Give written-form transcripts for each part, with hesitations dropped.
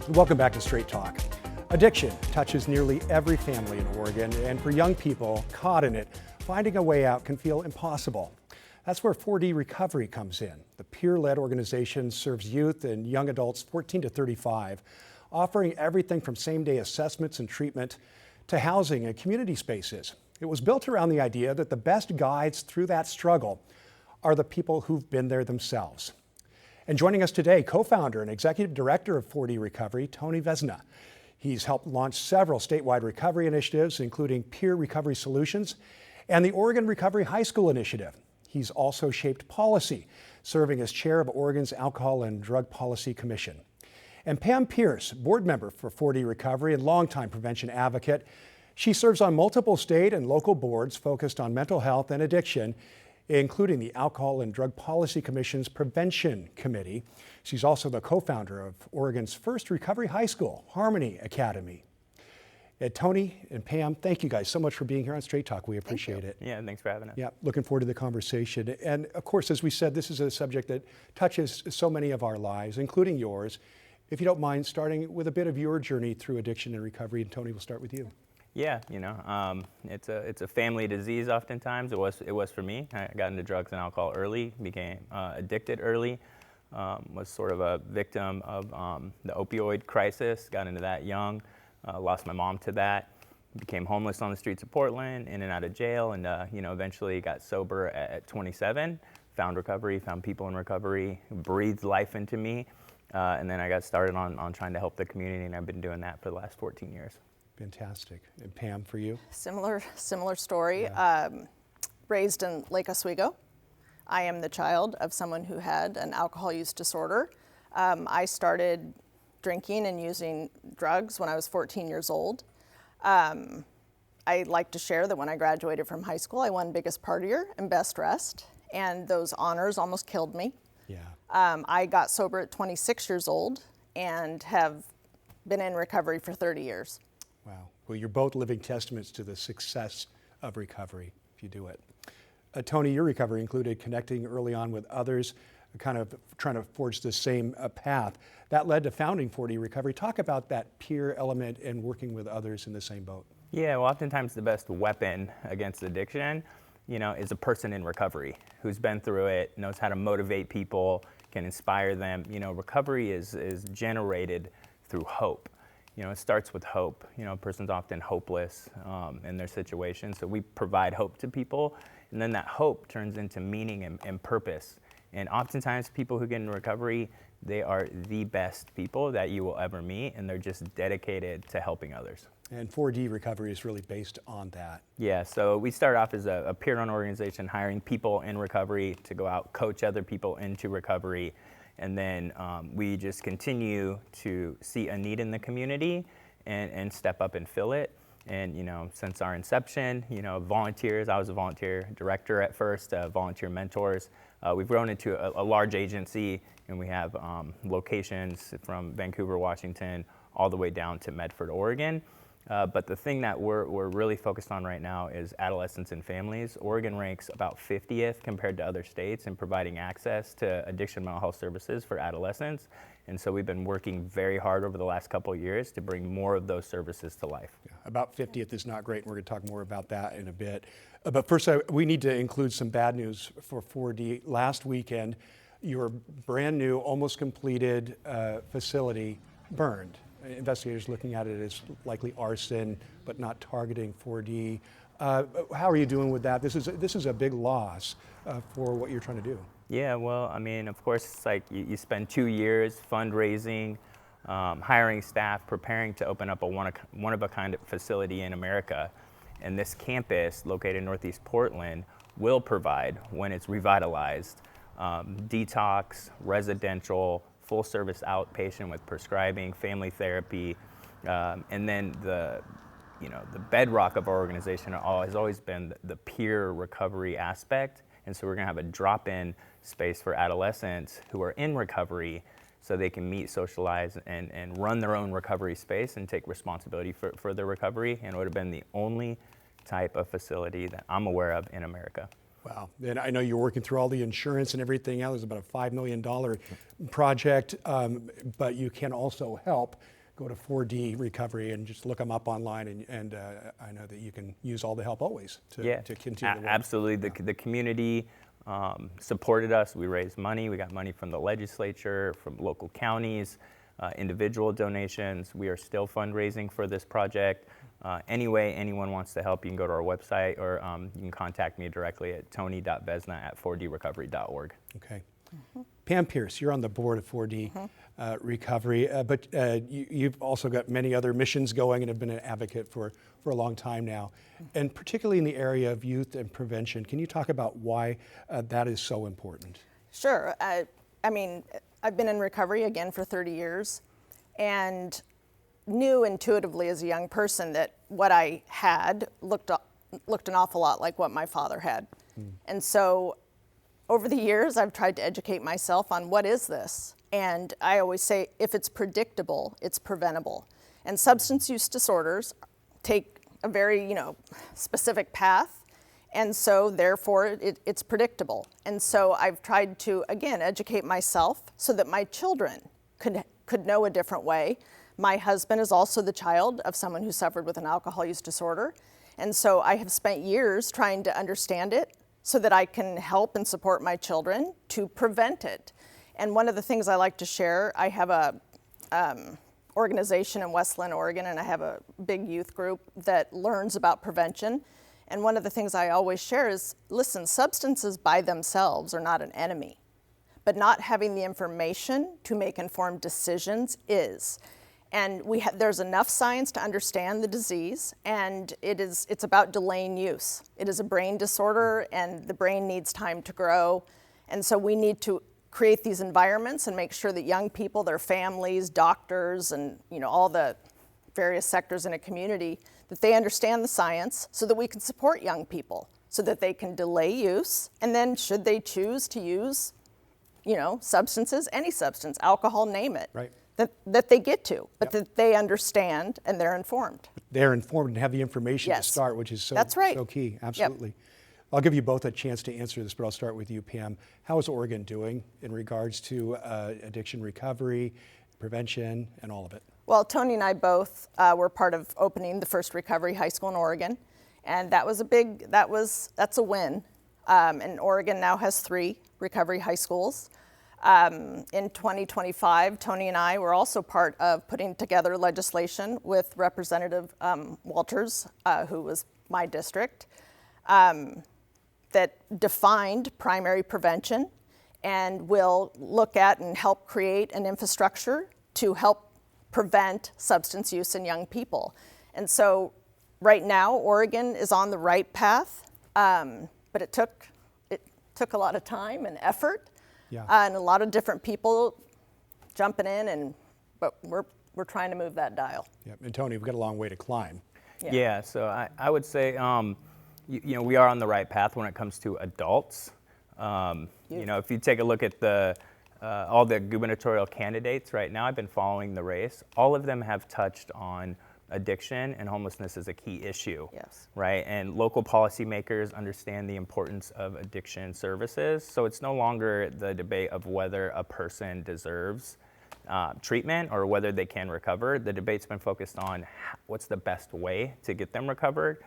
Welcome back to Straight Talk. Addiction touches nearly every family in Oregon, and for young people caught in it, finding a way out can feel impossible. That's where 4D Recovery comes in. The peer-led organization serves youth and young adults 14 to 35, offering everything from same-day assessments and treatment to housing and community spaces. It was built around the idea that the best guides through that struggle are the people who've been there themselves. And joining us today, co-founder and executive director of 4D Recovery, Tony Vesna. He's helped launch several statewide recovery initiatives, including Peer Recovery Solutions and the Oregon Recovery High School Initiative. He's also shaped policy, serving as chair of Oregon's Alcohol and Drug Policy Commission. And Pam Pierce, board member for 4D Recovery and longtime prevention advocate. She serves on multiple state and local boards focused on mental health and addiction, including the Alcohol and Drug Policy Commission's Prevention Committee. She's also the co-founder of Oregon's first recovery high school, Harmony Academy. Tony and Pam, thank you guys so much for being here on Straight Talk. We appreciate it. Yeah, thanks for having us. Yeah, looking forward to the conversation. And of course, as we said, this is a subject that touches so many of our lives, including yours. If you don't mind starting with a bit of your journey through addiction and recovery, and Tony, we'll start with you. Yeah, it's a family disease oftentimes. It was for me. I got into drugs and alcohol early, became addicted early, was sort of a victim of the opioid crisis, got into that young, lost my mom to that, became homeless on the streets of Portland, in and out of jail, and eventually got sober at 27, found recovery, found people in recovery, breathed life into me, and then I got started on trying to help the community, and I've been doing that for the last 14 years. Fantastic. And Pam, for you? Similar story. Raised in Lake Oswego. I am the child of someone who had an alcohol use disorder. I started drinking and using drugs when I was 14 years old. I like to share that when I graduated from high school, I won biggest partier and best dressed, and those honors almost killed me. Yeah. I got sober at 26 years old and have been in recovery for 30 years. Wow. Well, you're both living testaments to the success of recovery if you do it. Tony, your recovery included connecting early on with others, kind of trying to forge the same path. That led to founding 4D Recovery. Talk about that peer element and working with others in the same boat. Yeah, well, oftentimes the best weapon against addiction, is a person in recovery who's been through it, knows how to motivate people, can inspire them. Recovery is generated through hope. It starts with hope. A person's often hopeless in their situation, so we provide hope to people, and then that hope turns into meaning and purpose. And oftentimes people who get in recovery, they are the best people that you will ever meet, and they're just dedicated to helping others. And 4D Recovery is really based on that. Yeah, so we started off as a peer-run organization, hiring people in recovery to go out, coach other people into recovery. And then we just continue to see a need in the community and step up and fill it. And, since our inception, volunteers, I was a volunteer director at first, volunteer mentors. We've grown into a large agency, and we have locations from Vancouver, Washington, all the way down to Medford, Oregon. But the thing that we're really focused on right now is adolescents and families. Oregon ranks about 50th compared to other states in providing access to addiction mental health services for adolescents. And so we've been working very hard over the last couple of years to bring more of those services to life. Yeah, about 50th is not great, and we're going to talk more about that in a bit. But first, we need to include some bad news for 4D. Last weekend, your brand new, almost completed facility burned. Investigators looking at it as likely arson, but not targeting 4D. How are you doing with that? This is a big loss for what you're trying to do. Yeah, well, of course, it's like you spend 2 years fundraising, hiring staff, preparing to open up a one-of-a-kind facility in America. And this campus, located in Northeast Portland, will provide, when it's revitalized, detox, residential, full-service outpatient with prescribing, family therapy, and then the bedrock of our organization has always been the peer recovery aspect. And so we're going to have a drop-in space for adolescents who are in recovery so they can meet, socialize, and run their own recovery space and take responsibility for their recovery. And it would have been the only type of facility that I'm aware of in America. Wow. And I know you're working through all the insurance and everything else. It's about a $5 million project, but you can also help. Go to 4D Recovery and just look them up online, and I know that you can use all the help always to continue the work. Absolutely. The community supported us. We raised money. We got money from the legislature, from local counties, individual donations. We are still fundraising for this project. Any way anyone wants to help, you can go to our website, or you can contact me directly at tony.vesna@4drecovery.org. Okay. Pam Pierce, you're on the board of 4D Recovery, but you've also got many other missions going and have been an advocate for a long time now, and particularly in the area of youth and prevention. Can you talk about why that is so important? Sure. I mean, I've been in recovery again for 30 years, and knew intuitively as a young person that what I had looked an awful lot like what my father had. And so over the years, I've tried to educate myself on what is this. And I always say, if it's predictable, it's preventable. And substance use disorders take a very, specific path. And so therefore, it's predictable. And so I've tried to, again, educate myself so that my children could know a different way. My husband is also the child of someone who suffered with an alcohol use disorder. And so I have spent years trying to understand it so that I can help and support my children to prevent it. And one of the things I like to share, I have a organization in Westland, Oregon, and I have a big youth group that learns about prevention. And one of the things I always share is, listen, substances by themselves are not an enemy, but not having the information to make informed decisions is. And there's enough science to understand the disease, and it's about delaying use. It is a brain disorder, and the brain needs time to grow. And so we need to create these environments and make sure that young people, their families, doctors, and all the various sectors in a community, that they understand the science so that we can support young people, so that they can delay use. And then should they choose to use, substances, any substance, alcohol, name it. Right. That they get to, but that they understand and they're informed. They're informed and have the information to start, which is so key. Absolutely. Yep. I'll give you both a chance to answer this, but I'll start with you, Pam. How is Oregon doing in regards to addiction recovery, prevention, and all of it? Well, Tony and I both were part of opening the first recovery high school in Oregon, and that's a win. And Oregon now has 3 recovery high schools. In 2025, Tony and I were also part of putting together legislation with Representative Walters, who was my district, that defined primary prevention and will look at and help create an infrastructure to help prevent substance use in young people. And so right now, Oregon is on the right path, but it took a lot of time and effort. Yeah. And a lot of different people jumping in, but we're trying to move that dial. Yeah. And Tony, we've got a long way to climb. Yeah, so I would say, we are on the right path when it comes to adults. If you take a look at all the gubernatorial candidates right now, I've been following the race. All of them have touched on addiction and homelessness is a key issue, right? And local policymakers understand the importance of addiction services. So it's no longer the debate of whether a person deserves treatment or whether they can recover. The debate's been focused on what's the best way to get them recovered.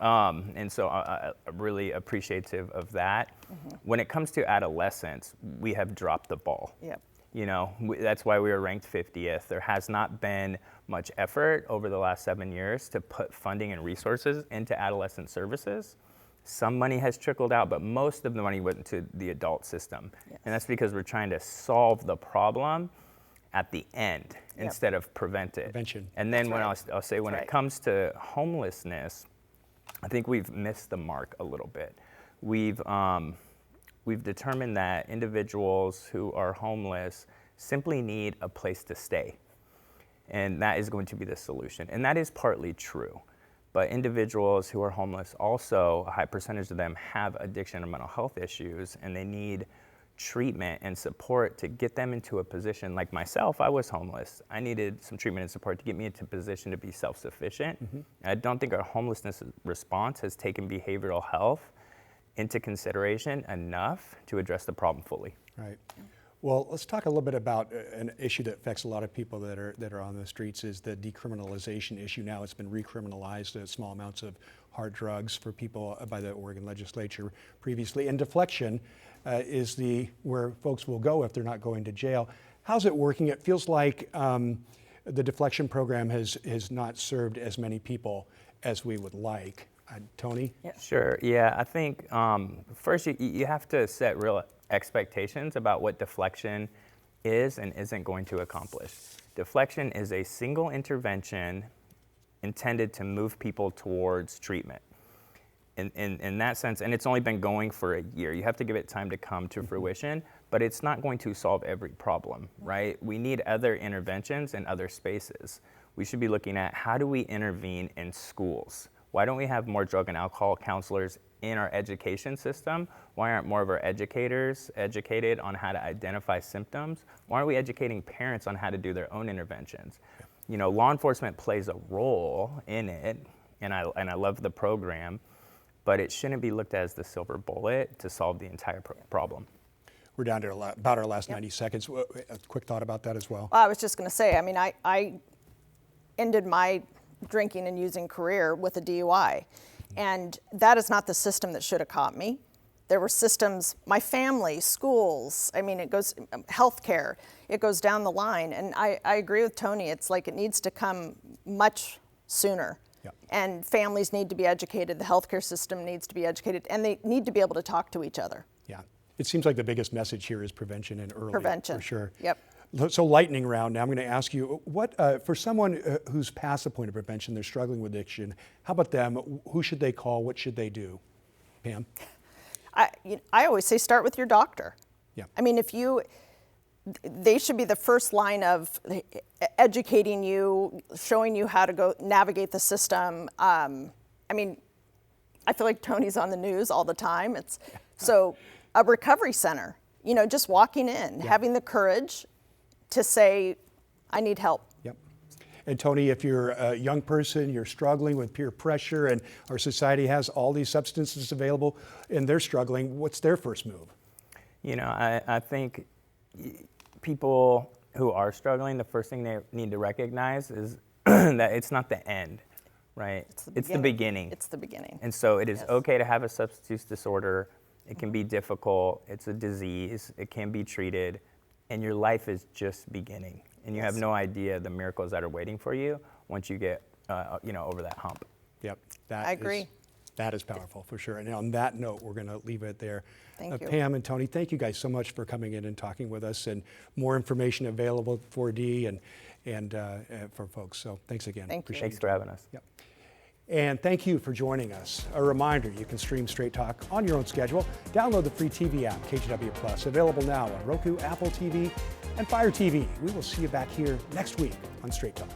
And so I'm really appreciative of that. Mm-hmm. When it comes to adolescents, we have dropped the ball. Yep. That's why we were ranked 50th. There has not been much effort over the last 7 years to put funding and resources into adolescent services. Some money has trickled out, but most of the money went to the adult system. Yes. And that's because we're trying to solve the problem at the end instead of prevention. And then I'll say when it comes to homelessness, I think we've missed the mark a little bit. We've determined that individuals who are homeless simply need a place to stay. And that is going to be the solution. And that is partly true. But individuals who are homeless also, a high percentage of them have addiction and mental health issues, and they need treatment and support to get them into a position. Like myself, I was homeless. I needed some treatment and support to get me into a position to be self-sufficient. Mm-hmm. I don't think our homelessness response has taken behavioral health into consideration enough to address the problem fully. Right. Well, let's talk a little bit about an issue that affects a lot of people that are on the streets is the decriminalization issue. Now it's been recriminalized, small amounts of hard drugs for people by the Oregon legislature previously. And deflection is where folks will go if they're not going to jail. How's it working? It feels like the deflection program has not served as many people as we would like. Tony? Yeah. Sure. Yeah, I think first you have to set real expectations about what deflection is and isn't going to accomplish. Deflection is a single intervention intended to move people towards treatment. In that sense, and it's only been going for a year. You have to give it time to come to fruition, but it's not going to solve every problem, right? We need other interventions in other spaces. We should be looking at how do we intervene in schools? Why don't we have more drug and alcohol counselors in our education system? Why aren't more of our educators educated on how to identify symptoms? Why aren't we educating parents on how to do their own interventions? You know, law enforcement plays a role in it, and I love the program, but it shouldn't be looked at as the silver bullet to solve the entire problem. We're down to about our last 90 seconds. A quick thought about that as well. Well, I was just going to say, I mean, I ended my drinking and using career with a DUI. And that is not the system that should have caught me. There were systems, my family, schools, I mean, it goes, healthcare, it goes down the line. And I agree with Tony, it's like it needs to come much sooner. Yep. And families need to be educated, the healthcare system needs to be educated, and they need to be able to talk to each other. Yeah, it seems like the biggest message here is prevention and early. Prevention. For sure. Yep. So lightning round, now I'm going to ask you, what for someone who's past the point of prevention, they're struggling with addiction, how about them? Who should they call? What should they do? Pam? I always say start with your doctor. Yeah. I mean, they should be the first line of educating you, showing you how to go navigate the system. I mean, I feel like Tony's on the news all the time. So a recovery center, you know, just walking in, having the courage to say, I need help. Yep. And Tony, if you're a young person, you're struggling with peer pressure, and our society has all these substances available, and they're struggling, what's their first move? You know, I think people who are struggling, the first thing they need to recognize is that it's not the end, right? It's the beginning. It's the beginning. And so it is okay to have a substance use disorder. It can be difficult. It's a disease. It can be treated. And your life is just beginning. And you have no idea the miracles that are waiting for you once you get over that hump. Yep. I agree. That is powerful for sure. And on that note, we're going to leave it there. Thank you. Pam and Tony, thank you guys so much for coming in and talking with us, and more information available at 4D and for folks. So thanks again. Thank you. Thanks for having us. Yep. And thank you for joining us. A reminder, you can stream Straight Talk on your own schedule. Download the free TV app, KGW Plus, available now on Roku, Apple TV, and Fire TV. We will see you back here next week on Straight Talk.